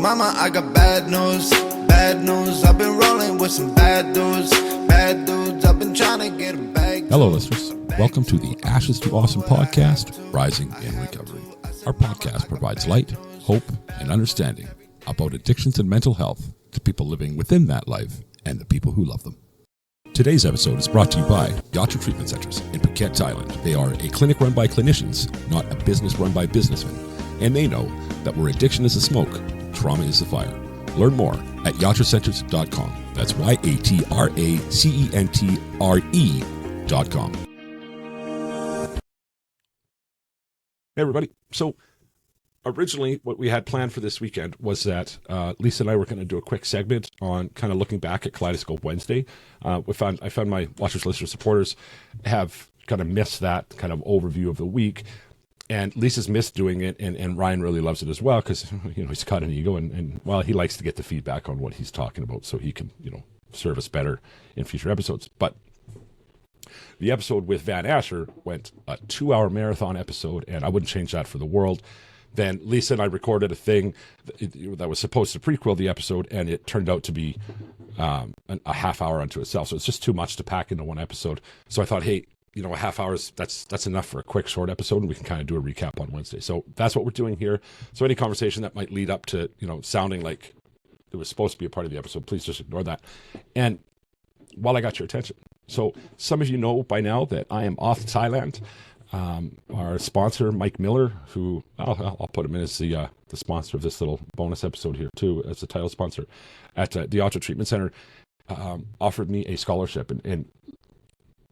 Mama, I got bad news, bad news. I've been rolling with some bad dudes, bad dudes. I've been trying to get a bag. Hello, listeners. Welcome to the Ashes to Awesome podcast, Rising in Recovery. Our podcast provides light, hope, and understanding about addictions and mental health to people living within that life and the people who love them. Today's episode is brought to you by Yatra Treatment Centers in Phuket, Thailand. They are a clinic run by clinicians, not a business run by businessmen. And they know that where addiction is the smoke, trauma is the fire. Learn more at yatracenters.com. That's yatracentre.com. Hey, everybody. So originally what we had planned for this weekend was that Lisa and I were going to do a quick segment on kind of looking back at Kaleidoscope Wednesday. I found my watchers, listeners, supporters have kind of missed that kind of overview of the week. And Lisa's missed doing it, and Ryan really loves it as well because, he's got an ego, and he likes to get the feedback on what he's talking about so he can, serve us better in future episodes. But the episode with Van Asher went a 2-hour marathon episode, and I wouldn't change that for the world. Then Lisa and I recorded a thing that was supposed to prequel the episode, and it turned out to be a half hour unto itself. So it's just too much to pack into one episode. So I thought, hey, a half hour that's enough for a quick short episode, and we can kind of do a recap on Wednesday. So that's what we're doing here. So any conversation that might lead up to, sounding like it was supposed to be a part of the episode, please just ignore that. And while I got your attention, so some of you know by now that I am off to Thailand. Our sponsor, Mike Miller, who I'll put him in as the sponsor of this little bonus episode here too, as the title sponsor at the Yatra Treatment Center, offered me a scholarship. And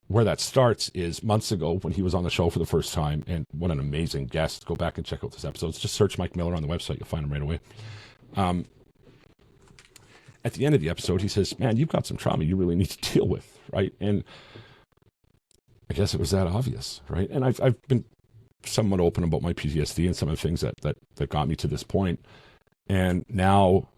where that starts is months ago when he was on the show for the first time, and what an amazing guest. Go back and check out this episode. Just search Mike Miller on the website. You'll find him right away. At the end of the episode, he says, man, you've got some trauma you really need to deal with, right? And I guess it was that obvious, right? And I've been somewhat open about my PTSD and some of the things that got me to this point. And now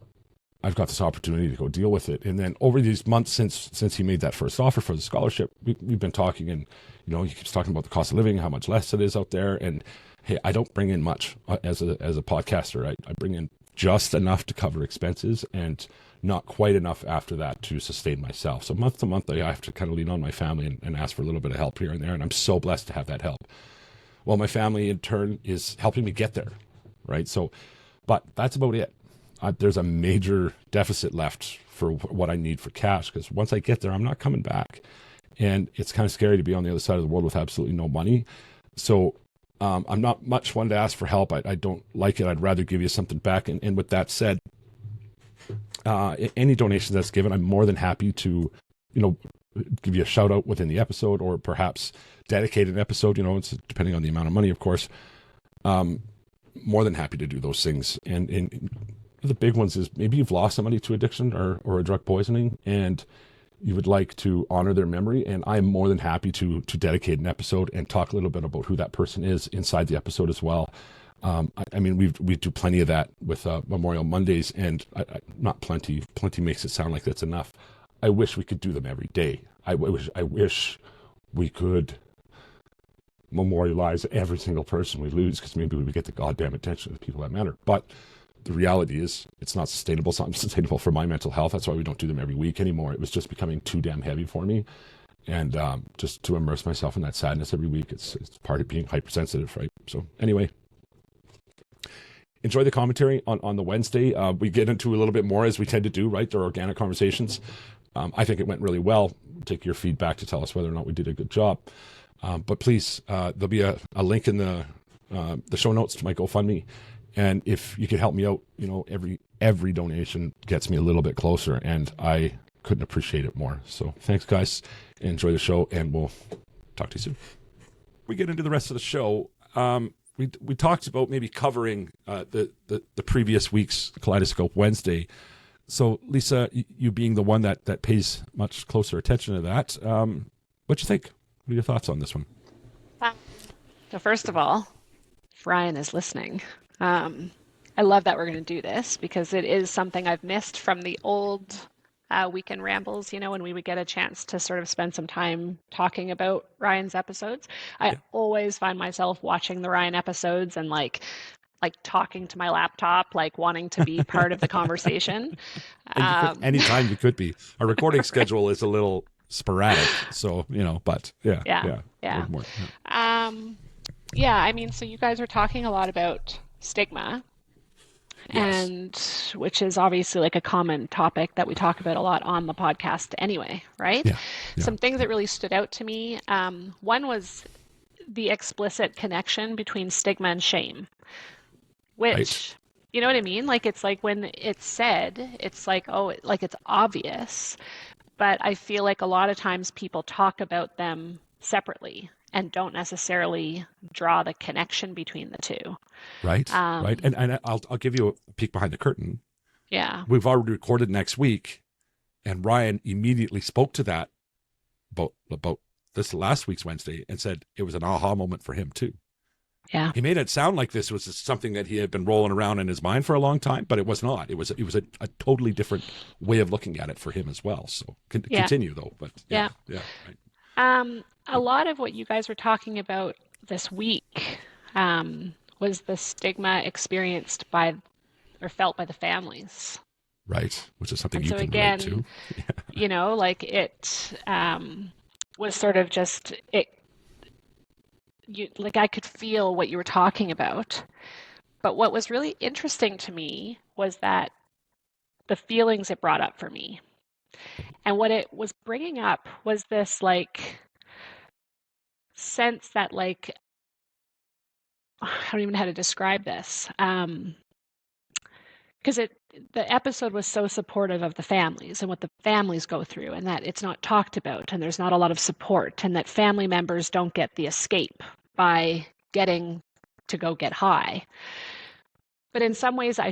I've got this opportunity to go deal with it. And then over these months since he made that first offer for the scholarship, we've been talking, and he keeps talking about the cost of living, how much less it is out there. And hey, I don't bring in much as a podcaster. I bring in just enough to cover expenses and not quite enough after that to sustain myself. So month to month, I have to kind of lean on my family and ask for a little bit of help here and there. And I'm so blessed to have that help. Well, my family in turn is helping me get there, right? So, but that's about it. There's a major deficit left for what I need for cash, because once I get there, I'm not coming back. And it's kind of scary to be on the other side of the world with absolutely no money. So I'm not much one to ask for help. I don't like it. I'd rather give you something back. And with that said, any donation that's given, I'm more than happy to, give you a shout out within the episode, or perhaps dedicate an episode, it's depending on the amount of money, of course. More than happy to do those things. And the big ones is maybe you've lost somebody to addiction or a drug poisoning, and you would like to honor their memory. And I'm more than happy to dedicate an episode and talk a little bit about who that person is inside the episode as well. We do plenty of that with Memorial Mondays, and not plenty. Plenty makes it sound like that's enough. I wish we could do them every day. I wish we could memorialize every single person we lose, because maybe we would get the goddamn attention of the people that matter. But the reality is it's not sustainable. It's not sustainable for my mental health. That's why we don't do them every week anymore. It was just becoming too damn heavy for me. And just to immerse myself in that sadness every week, it's part of being hypersensitive, right? So anyway, enjoy the commentary on the Wednesday. We get into a little bit more, as we tend to do, right? They're organic conversations. I think it went really well. Take your feedback to tell us whether or not we did a good job. But please, there'll be a link in the show notes to my GoFundMe. And if you could help me out, every donation gets me a little bit closer, and I couldn't appreciate it more. So thanks, guys. Enjoy the show, and we'll talk to you soon. We get into the rest of the show. We talked about maybe covering the previous week's Kaleidoscope Wednesday. So Lisa, you being the one that pays much closer attention to that, what you think? What are your thoughts on this one? So first of all, if Ryan is listening, I love that we're going to do this, because it is something I've missed from the old weekend rambles, when we would get a chance to sort of spend some time talking about Ryan's episodes. I always find myself watching the Ryan episodes and like talking to my laptop, like wanting to be part of the conversation. And you could, anytime you could be. Our recording Right. schedule is a little sporadic, so but yeah, Yeah. Yeah. more. Yeah, I mean, so you guys are talking a lot about stigma, Yes, and which is obviously like a common topic that we talk about a lot on the podcast anyway, right? yeah, yeah, Some things that really stood out to me. One was the explicit connection between stigma and shame, right, which, you know what I mean? Like it's like when it's said, it's like, oh, like it's obvious, but I feel like a lot of times people talk about them separately and don't necessarily draw the connection between the two. right. Um, And I'll give you a peek behind the curtain. yeah. We've already recorded next week, and Ryan immediately spoke to that about this last week's Wednesday and said it was an aha moment for him too. Yeah. He made it sound like this was something that he had been rolling around in his mind for a long time, but it was not. It was a totally different way of looking at it for him as well. So Yeah. continue though, but Yeah. right. A lot of what you guys were talking about this week was the stigma experienced by or felt by the families. Right, which is something And you so can relate again, to. like it was sort of just it you like I could feel what you were talking about. But what was really interesting to me was that the feelings it brought up for me. And what it was bringing up was this like sense that like I don't even know how to describe this. Because the episode was so supportive of the families and what the families go through, and that it's not talked about, and there's not a lot of support, and that family members don't get the escape by getting to go get high. But in some ways, I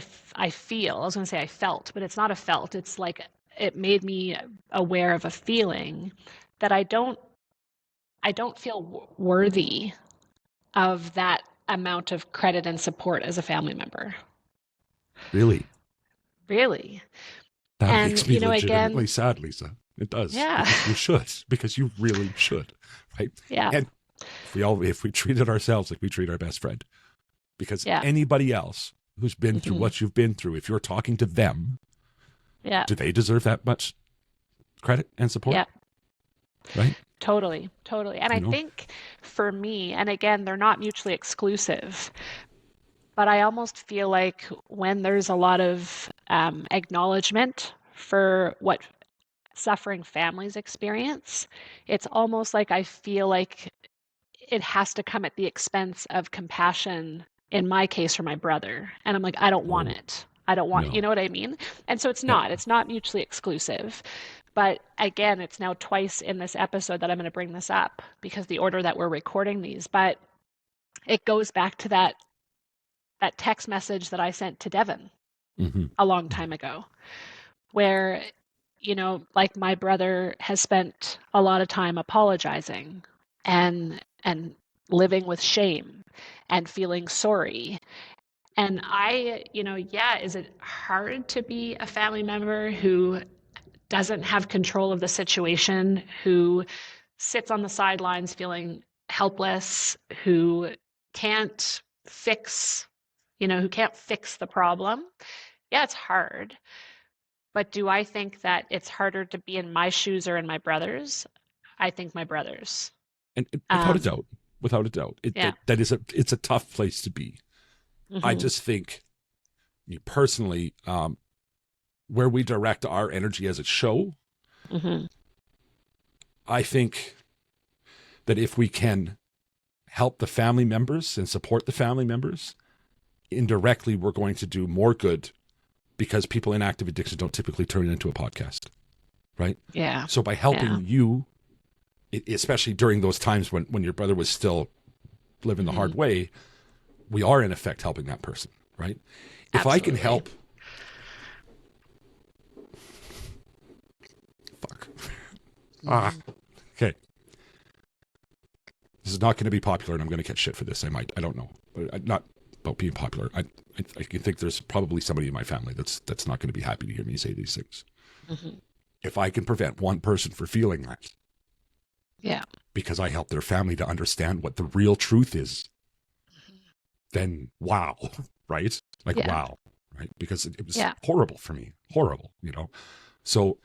feel, I was going to say I felt, but it's not a felt. It's like it made me aware of a feeling that I don't feel worthy of that amount of credit and support as a family member. Really, Really. that And, makes me legitimately again, sad, Lisa. It does, yeah, because you should, because you really should, right? yeah, And if we treated ourselves like we treat our best friend, because yeah, anybody else who's been through hmm what you've been through, if you're talking to them, yeah, do they deserve that much credit and support? yeah, Right? totally, totally. And You I know? think for me, and again, they're not mutually exclusive, but I almost feel like when there's a lot of acknowledgement for what suffering families experience, it's almost like I feel like it has to come at the expense of compassion, in my case, for my brother. And I'm like, I don't want No, it. I don't want, you no. know what I mean? And so Yeah. it's not mutually exclusive. But again, it's now twice in this episode that I'm going to bring this up because the order that we're recording these, but it goes back to that text message that I sent to Devin Mm-hmm. a long time ago, where, like my brother has spent a lot of time apologizing and living with shame and feeling sorry. And yeah, is it hard to be a family member who doesn't have control of the situation, who sits on the sidelines feeling helpless, who can't fix, who can't fix the problem? Yeah, it's hard. But do I think that it's harder to be in my shoes or in my brother's? I think my brother's. And Um, without a doubt, yeah. it's a tough place to be. I hmm just think, me personally, where we direct our energy as a show, hmm I think that if we can help the family members and support the family members, indirectly, we're going to do more good because people in active addiction don't typically turn it into a podcast, right? Yeah. So by Yeah. helping you, especially during those times when your brother was still living the hmm hard way, we are in effect helping that person, right? If I can Absolutely. help, fuck. Ah, hmm okay. This is not going to be popular, and I'm going to catch shit for this. I don't know, but not about being popular. I can think there's probably somebody in my family that's not going to be happy to hear me say these things. hmm If I can prevent one person from feeling that, Yeah. because I help their family to understand what the real truth is, then wow, right? Like, Yeah. wow, right? Because it was Yeah. horrible for me, horrible, So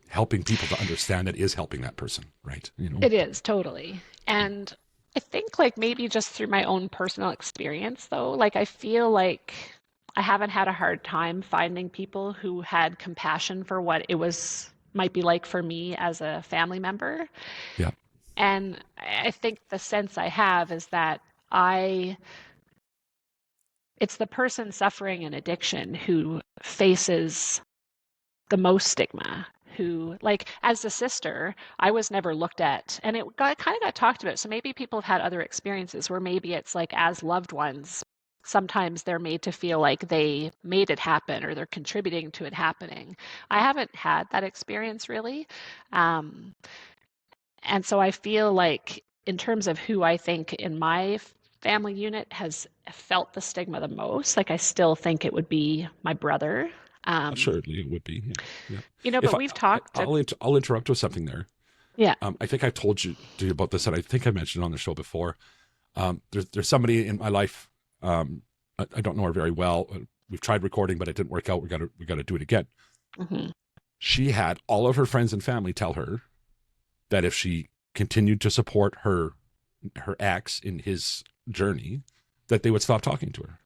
helping people to understand that is helping that person, right? It is totally. And I think like maybe just through my own personal experience though, like I feel like I haven't had a hard time finding people who had compassion for what it was might be like for me as a family member. Yeah, And I think the sense I have is that I it's the person suffering an addiction who faces the most stigma, who like as a sister I was never looked at, and it got kind of got talked about, so maybe people have had other experiences where maybe it's like as loved ones sometimes they're made to feel like they made it happen or they're contributing to it happening. I haven't had that experience really, um, and so I feel like in terms of who I think in my family unit has felt the stigma the most, like I still think it would be my brother. um, certainly it would be. Yeah. but we've talked to, I'll interrupt with something there. yeah. I think I've told you about this, and I think I mentioned it on the show before. There's somebody in my life. I don't know her very well. We've tried recording, but it didn't work out. We got to do it again. Hmm. She had all of her friends and family tell her that if she continued to support her ex in his journey, that they would stop talking to her.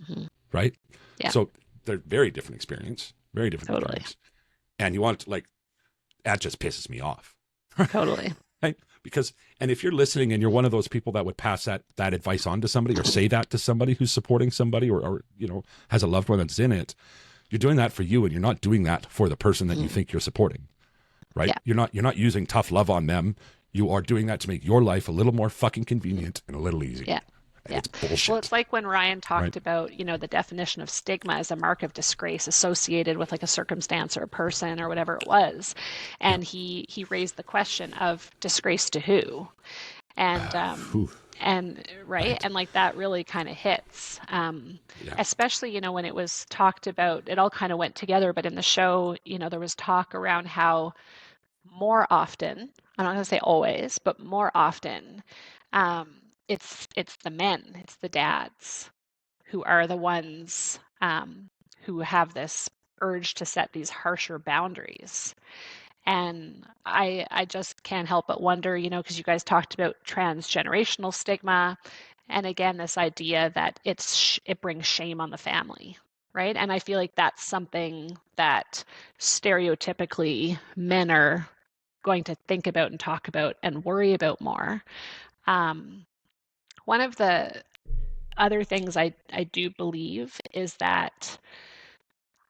Hmm. Right? Yeah. So they're very different experience. Very different Totally. experience. And you want to, like, that just pisses me off. Totally. Right? Because, and if you're listening and you're one of those people that would pass that advice on to somebody or say that to somebody who's supporting somebody or has a loved one that's in it, you're doing that for you, and you're not doing that for the person that you think you're supporting. Right? Yeah. You're not using tough love on them. You are doing that to make your life a little more fucking convenient and a little easier. Yeah. And Yeah. it's bullshit. Well, it's like when Ryan talked Right. about, the definition of stigma as a mark of disgrace associated with like a circumstance or a person or whatever it was. And he raised the question of disgrace to who? And Whew. and right, and like that really kind of hits, especially when it was talked about, it all kind of went together, but in the show there was talk around how more often, I'm not going to say always, but more often, um, it's the men, it's the dads who are the ones who have this urge to set these harsher boundaries. And I just can't help but wonder, because you guys talked about transgenerational stigma, and again this idea that it brings shame on the family, right? And I feel like that's something that stereotypically men are going to think about and talk about and worry about more. Um, One of the other things I do believe is that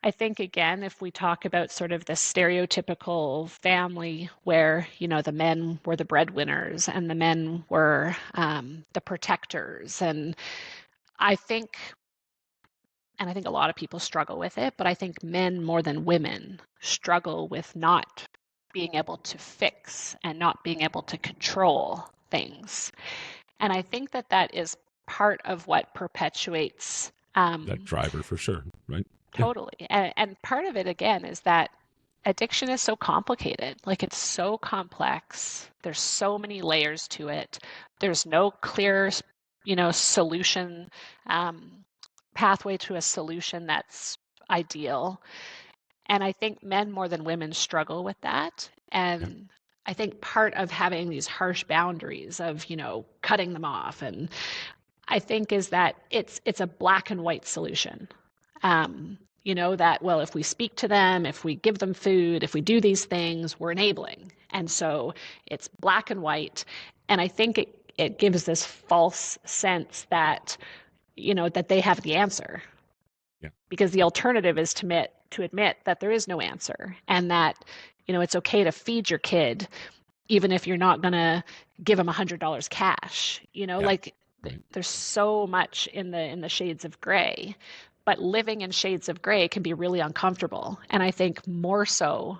I think, again, if we talk about sort of the stereotypical family where, the men were the breadwinners and the men were the protectors. And I think, and I think a lot of people struggle with it, but I think men more than women struggle with not being able to fix and not being able to control things. And I think that is part of what perpetuates That driver for sure. Right. Yeah. totally. And part of it, again, is that addiction is so complicated. Like it's so complex. There's so many layers to it. There's no clear, solution, pathway to a solution that's ideal. And I think men more than women struggle with that. Yeah. And I think part of having these harsh boundaries of, cutting them off, and I think is that it's a black and white solution. That, well, if we speak to them, if we give them food, if we do these things, we're enabling. And so it's black and white. And I think it gives this false sense that, that they have the answer. Yeah. Because the alternative is to admit that there is no answer, and that, it's okay to feed your kid, even if you're not going to give them $100 cash, like Right. there's so much in the shades of gray, but living in shades of gray can be really uncomfortable. And I think more so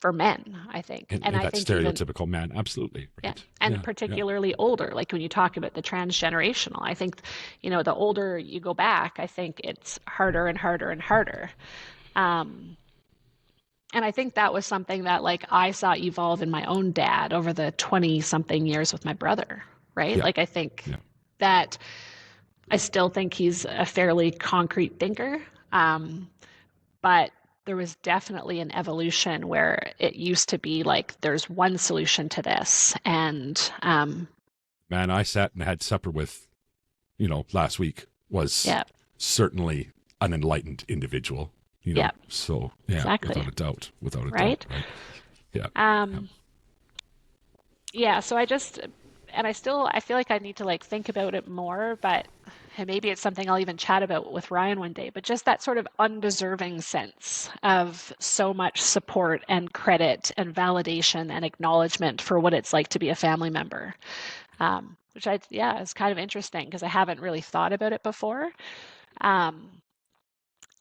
for men, I think. And I that think even, stereotypical man, absolutely. yeah, Right. and Yeah. particularly older, like when you talk about the transgenerational, I think, the older you go back, I think it's harder and harder and harder. And I think that was something that like I saw evolve in my own dad over the 20 something years with my brother, right? Yeah. Like I think Yeah. that I still think he's a fairly concrete thinker. But there was definitely an evolution where it used to be like there's one solution to this. And Man, I sat and had supper with, last week was yeah, certainly an enlightened individual, yeah, So, yeah, exactly. without a Right? doubt, right? Yeah. Yeah, so I feel like I need to like think about it more, but and maybe it's something I'll even chat about with Ryan one day, but just that sort of undeserving sense of so much support and credit and validation and acknowledgement for what it's like to be a family member. Which is kind of interesting because I haven't really thought about it before. Um,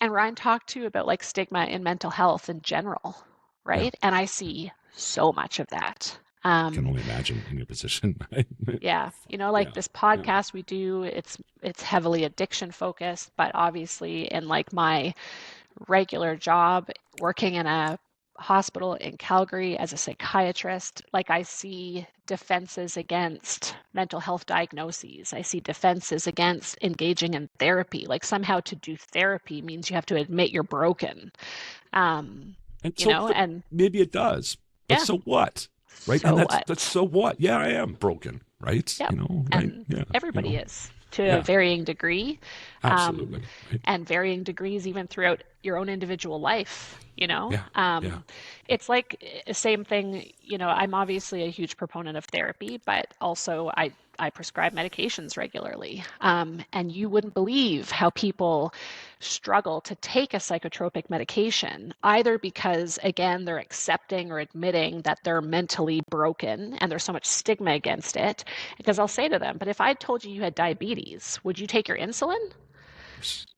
and Ryan talked too about like stigma in mental health in general, Yeah. right? And I see so much of that. I can only imagine in your position. Right? Yeah, Yeah. like this Yeah. podcast we do, it's heavily addiction focused, but obviously in like my regular job working in a hospital in Calgary as a psychiatrist, like I see defenses against mental health diagnoses. I see defenses against engaging in therapy. Like somehow to do therapy means you have to admit you're broken. Um, And so, but and maybe it does, but yeah, so what? Right? And so that's what? so what? Yeah, I am broken, right? Yep. Right? And Yeah, everybody is to a yeah, varying degree, absolutely, right? and varying degrees even throughout your own individual life. Yeah, yeah, It's like same thing. I'm obviously a huge proponent of therapy, but also I prescribe medications regularly. And you wouldn't believe how people struggle to take a psychotropic medication, either because, again, they're accepting or admitting that they're mentally broken and there's so much stigma against it. Because I'll say to them, but if I told you you had diabetes, would you take your insulin?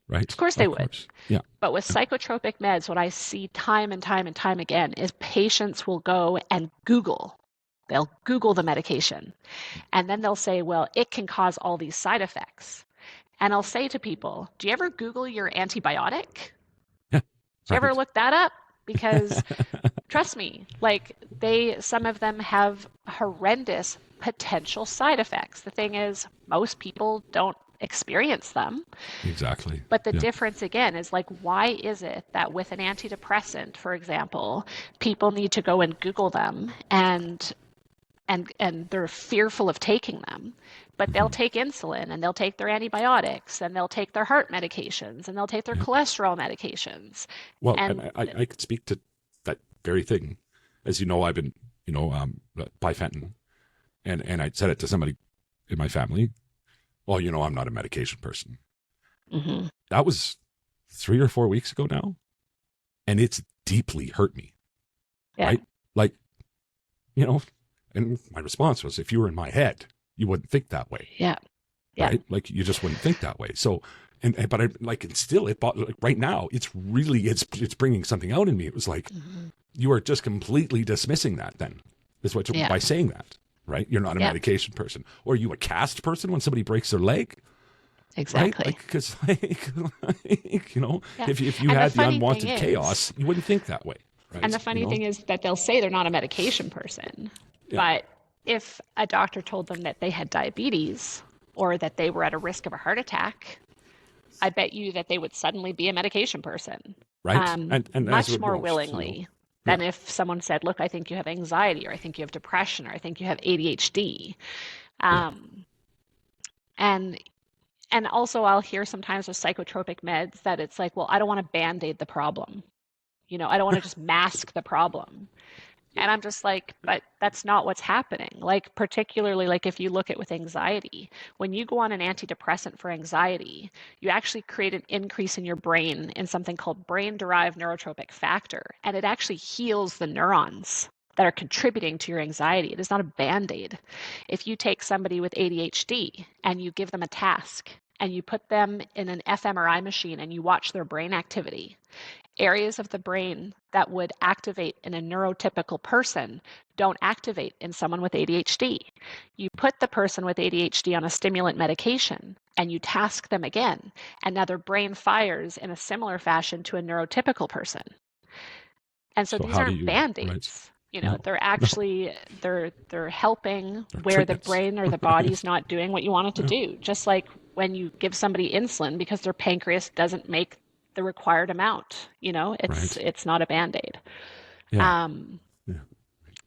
right, Of course they of would. course, yeah, But with psychotropic meds, what I see time and time and time again is patients will go and Google. They'll Google the medication. And then they'll say, well, it can cause all these side effects. And I'll say to people, do you ever Google your antibiotic? yeah, Do you ever right. look that up? Because trust me, like some of them have horrendous potential side effects. The thing is, most people don't experience them. Exactly. But the Yeah, difference again is like, why is it that with an antidepressant, for example, people need to go and Google them and they're fearful of taking them, but they'll hmm take insulin and they'll take their antibiotics and they'll take their heart medications and they'll take their yeah. cholesterol medications. Well, and And I could speak to that very thing. As you know, I've been, by fentanyl, and I said it to somebody in my family. Well, I'm not a medication person. mhm, That was 3 or 4 weeks ago now, and it's deeply hurt me. yeah, Right? Like, you know, and my response was, if you were in my head, you wouldn't think that way, yeah, yeah, right? Like, you just wouldn't think that way. So, but I like, and still, like, right now, it's bringing something out in me. It was like, mhm, you are just completely dismissing that. Then is what yeah, by saying that, right? You're not a yeah, medication person, or are you a cast person when somebody breaks their leg, right? exactly. Like, because like, Yeah. if you And the had the funny thing unwanted is, chaos, you wouldn't think that way, and the right? funny thing is that they'll say they're not a medication person, Yeah, but if a doctor told them that they had diabetes or that they were at a risk of a heart attack, I bet you that they would suddenly be a medication person, right. And as much with more most, willingly yeah, than if someone said, "Look, I think you have anxiety, or I think you have depression, or I think you have ADHD." yeah, Um, and and also, I'll hear sometimes with psychotropic meds that it's like, "Well, I don't want to band-aid the problem. I don't want to just mask the problem." And I'm just like, but that's not what's happening. Like, particularly, like if you look at with anxiety, when you go on an antidepressant for anxiety, you actually create an increase in your brain in something called brain-derived neurotropic factor. And it actually heals the neurons that are contributing to your anxiety. It is not a band-aid. If you take somebody with ADHD and you give them a task and you put them in an fMRI machine and you watch their brain activity, areas of the brain that would activate in a neurotypical person don't activate in someone with ADHD. You put the person with ADHD on a stimulant medication and you task them again, and now their brain fires in a similar fashion to a neurotypical person. And so so these how do aren't you, right? band-aids. You know, No, they're no, actually they're helping they're where the treatments. brain or the body's not doing what you want it to Yeah, do. Just like when you give somebody insulin because their pancreas doesn't make the required amount, it's right. it's not a band-aid. Yeah, Um, yeah,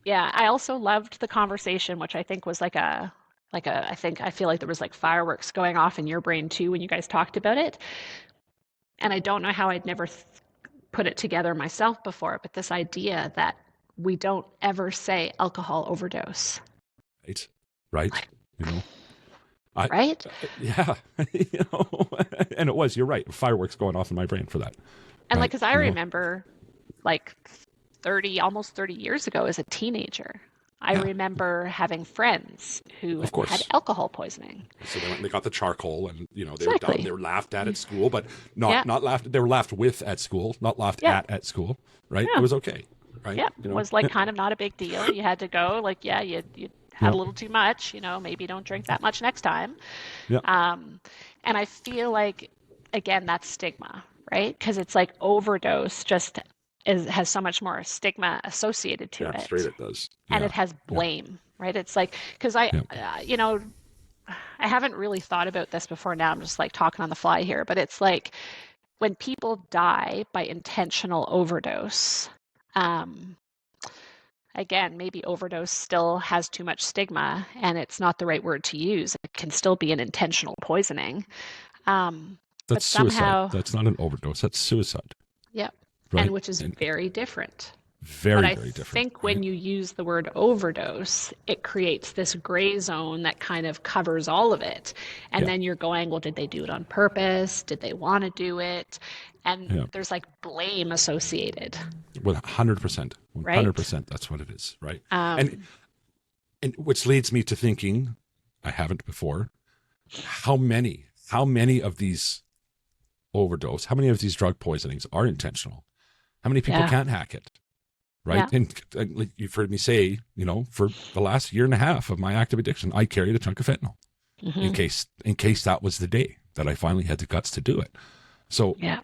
yeah, I also loved the conversation, which I think was I feel like there was like fireworks going off in your brain too when you guys talked about it. And I don't know how I'd never put it together myself before, but this idea that we don't ever say alcohol overdose. right, right. Like, You know, I, right? yeah, and it was. You're right. Fireworks going off in my brain for that, And like, right? because I remember like 30, almost 30 years ago as a teenager, I Yeah, remember having friends who of had course. alcohol poisoning. So they went and they got the charcoal, and they were done. Exactly. They were laughed at school, but Yeah. not laughed. They were laughed with at school, not laughed Yeah. at school. Right? It Yeah. was okay. Right? Yeah. Was like kind of not a big deal. You had to go, like, yeah, you had Yeah, a little too much, maybe don't drink that much next time. yeah. Um, and I feel like, again, that's stigma, right? Because it's like overdose has so much more stigma associated to Damn straight it. it does. And Yeah, it has yeah, blame, right? It's like, because yeah. I haven't really thought about this before now. I'm just like talking on the fly here, but it's like when people die by intentional overdose, um, again, maybe overdose still has too much stigma and it's not the right word to use. It can still be an intentional poisoning. But That's suicide. somehow, That's not an overdose. That's suicide. yeah, and Right? which is And very different. But very, I very different. think when Right? you use the word overdose, it creates this gray zone that kind of covers all of it. And Yeah, then you're going, well, did they do it on purpose? Did they want to do it? And yeah. there's like blame associated, 100%. right? 100%. That's what it is. Right? And Um, and which leads me to thinking, I haven't before, how many of these overdose, how many of these drug poisonings are intentional? How many people yeah, can't hack it? Right. yeah, And like you've heard me say, for the last year and a half of my active addiction, I carried a chunk of fentanyl in hmm case that was the day that I finally had the guts to do it. So yeah,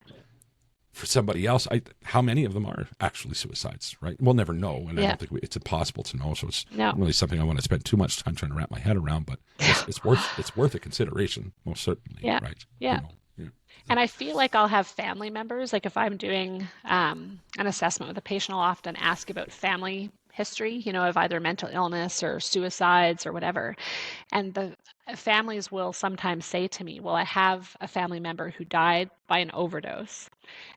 for somebody else, how many of them are actually suicides? Right. We'll never know, and I yeah, don't think it's impossible to know. So it's no, not really something I want to spend too much time trying to wrap my head around. But it's worth a consideration, most certainly. yeah, Right. yeah. Yeah. And I feel like I'll have family members, like if I'm doing an assessment with a patient, I'll often ask about family history, of either mental illness or suicides or whatever. And the families will sometimes say to me, well, I have a family member who died by an overdose,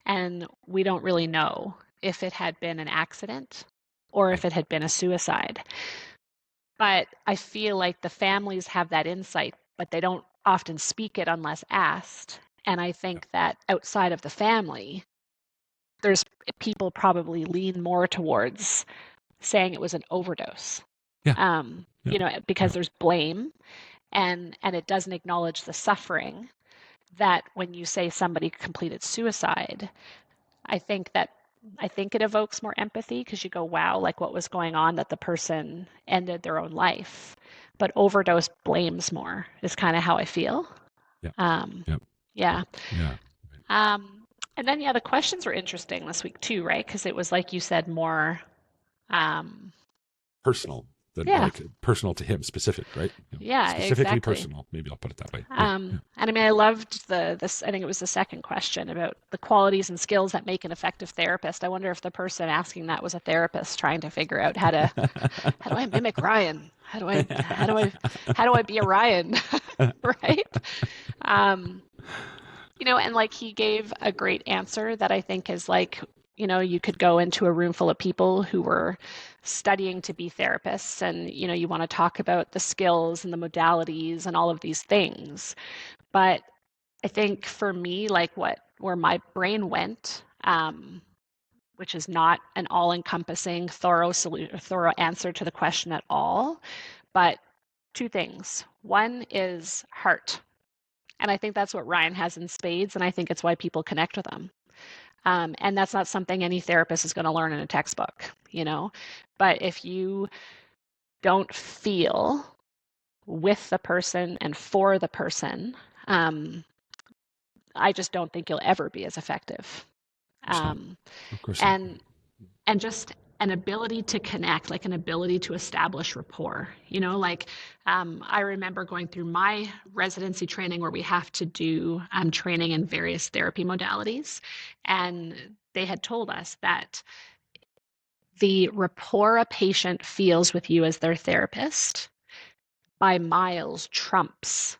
and we don't really know if it had been an accident or if Right. it had been a suicide. But I feel like the families have that insight, but they don't often speak it unless asked. And I Yeah. think that outside of the family, there's people probably lean more towards saying it was an overdose. Yeah. Yeah. Because Yeah. there's blame and it doesn't acknowledge the suffering that when you say somebody completed suicide, I think that I think it evokes more empathy because you go, wow, like what was going on that the person ended their own life. But overdose blames more is kind of how I feel. Yeah. Um, Yeah. Yeah. yeah. Yeah. And then, yeah, the questions were interesting this week too, right? Because it was like you said, more, um, Personal than yeah, like personal to him, specific, right? yeah, Specifically exactly. personal. Maybe I'll put it that way. Yeah. Yeah. And I mean, I loved I think it was the second question about the qualities and skills that make an effective therapist. I wonder if the person asking that was a therapist trying to figure out how do I mimic Ryan? How do I be a Ryan? Right? Um, and like he gave a great answer that I think is like, you could go into a room full of people who were studying to be therapists and, you want to talk about the skills and the modalities and all of these things. But I think for me, like where my brain went, which is not an all-encompassing, thorough answer to the question at all, but two things. One is heart. And I think that's what Ryan has in spades, and I think it's why people connect with him. And that's not something any therapist is going to learn in a textbook. But if you don't feel with the person and for the person, I just don't think you'll ever be as effective. Of course not. Um, Of course not. and and just an ability to connect, like an ability to establish rapport. I remember going through my residency training where we have to do training in various therapy modalities. And they had told us that the rapport a patient feels with you as their therapist by miles trumps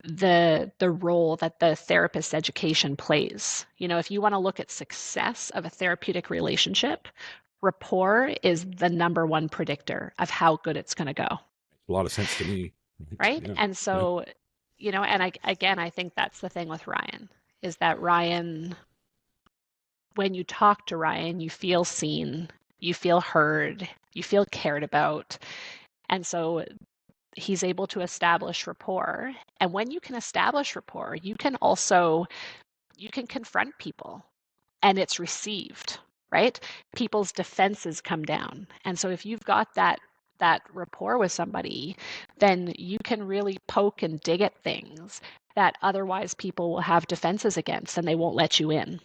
the role that the therapist's education plays. If you want to look at success of a therapeutic relationship, rapport is the number one predictor of how good it's going to go. A lot of sense to me. Right? Yeah. And so, I think that's the thing with Ryan, is that Ryan, when you talk to Ryan, you feel seen, you feel heard, you feel cared about. And so he's able to establish rapport. And when you can establish rapport, you can confront people and it's received, right? People's defenses come down. And so if you've got that rapport with somebody, then you can really poke and dig at things that otherwise people will have defenses against and they won't let you in.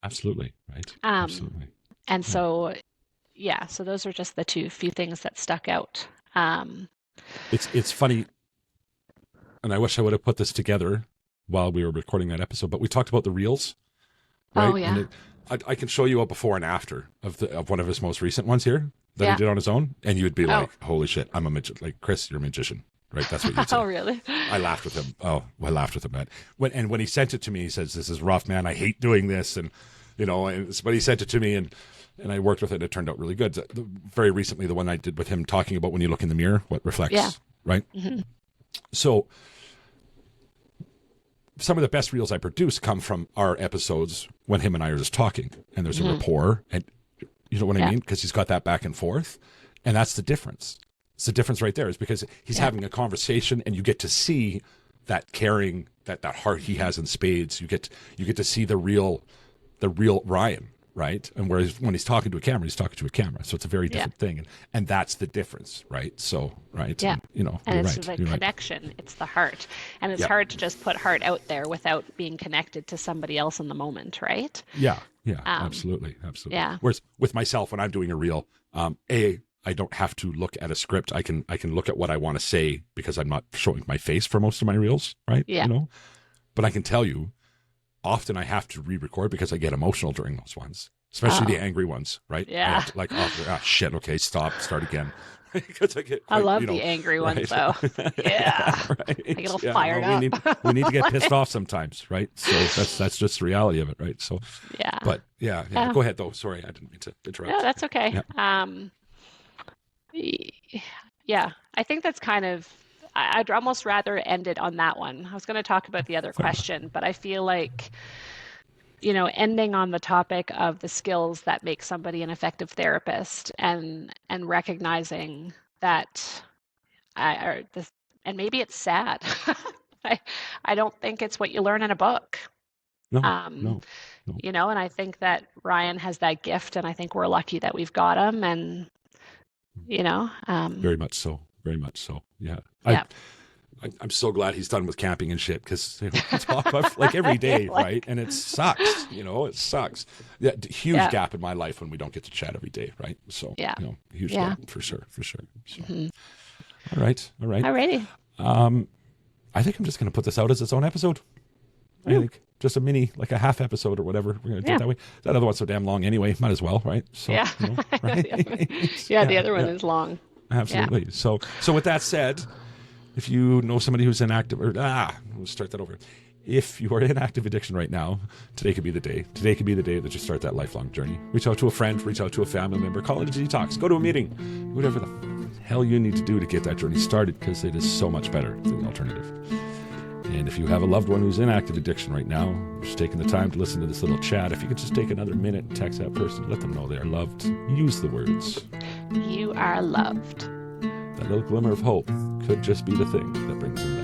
Absolutely. Right. Absolutely. And so, so those are just the few things that stuck out. It's funny, and I wish I would have put this together while we were recording that episode, but we talked about the reels, right? Oh, yeah. And I can show you a before and after of one of his most recent ones here that he did on his own, and you would be like, holy shit, I'm a magician. Like, Chris, you're a magician, right? That's what you'd say. Oh, really? I laughed with him. Oh, I laughed with him, man. When he sent it to me, he says, this is rough, man. I hate doing this. And, but he sent it to me, and I worked with it, and it turned out really good. Very recently, the one I did with him talking about when you look in the mirror, what reflects, right? Mm-hmm. So some of the best reels I produce come from our episodes when him and I are just talking, and there's a rapport, and you know what I mean? Because he's got that back and forth, and that's the difference. It's the difference right there, is because he's having a conversation, and you get to see that caring, that heart he has in spades. You get to see the real Ryan. Right. And whereas when he's talking to a camera, he's talking to a camera. So it's a very different thing. And that's the difference. Right. So, right. Yeah. And, and you're it's right. the connection. Right. It's the heart. And it's hard to just put heart out there without being connected to somebody else in the moment. Right. Yeah. Yeah. Absolutely. Yeah. Whereas with myself, when I'm doing a reel, I don't have to look at a script. I can look at what I want to say because I'm not showing my face for most of my reels. Right. Yeah. But I can tell you, often I have to re-record because I get emotional during those ones, especially the angry ones, right? Yeah. I have to, like, shit, okay, stop, start again. Because I love the angry ones, though. Yeah. Right. I get all fired up. We need to get pissed off sometimes, right? So that's just the reality of it, right? So, yeah. But yeah. Go ahead, though. Sorry, I didn't mean to interrupt. No, that's okay. Yeah. I think that's kind of, I'd almost rather end it on that one. I was going to talk about the other question, but I feel like, ending on the topic of the skills that make somebody an effective therapist, and recognizing that and maybe it's sad. I don't think it's what you learn in a book. No. And I think that Ryan has that gift, and I think we're lucky that we've got him, and very much so. Very much so. Yeah. I'm so glad he's done with camping and shit, because we talk about like every day, right? And it sucks. It sucks. Yeah, huge gap in my life when we don't get to chat every day, right? So huge gap for sure. So, all right. Alrighty. I think I'm just going to put this out as its own episode. I think just a mini, like a half episode or whatever. We're going to do it that way. That other one's so damn long anyway. Might as well, right? So, right? The other one is long. Absolutely. Yeah. So with that said, if you know somebody who's in active, we'll start that over. If you are in active addiction right now, today could be the day. Today could be the day that you start that lifelong journey. Reach out to a friend, reach out to a family member, call it a detox, go to a meeting, whatever the hell you need to do to get that journey started, because it is so much better than the alternative. And if you have a loved one who's in active addiction right now, just taking the time to listen to this little chat, if you could just take another minute and text that person, let them know they are loved. Use the words. You are loved. That little glimmer of hope could just be the thing that brings them back.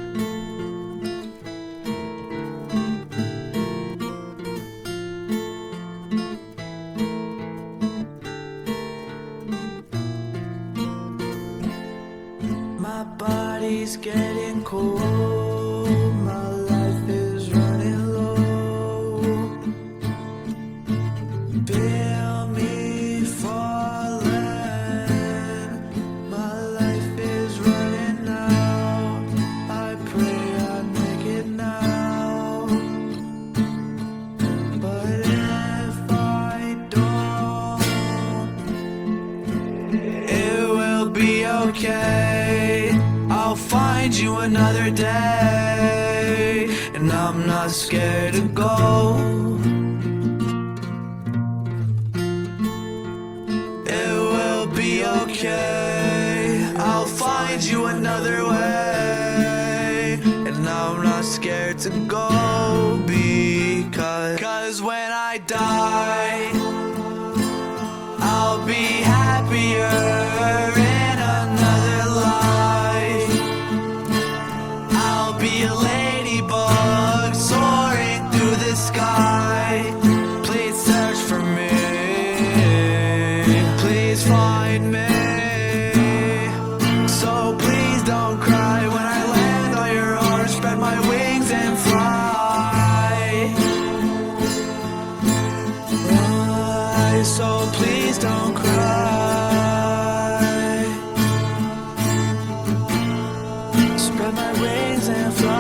My body's getting cold. My life is running low. Feel me falling. find you another day, and I'm not scared to go. It will be okay, I'll find you another way, and I'm not scared to go, because when I die, I'll be happier in another life. I'll be a ladybug soaring through the sky. Please search for me, please find me. So please don't cry when I land on your arms, spread my wings and fly. So please don't cry. Spread my wings and fly.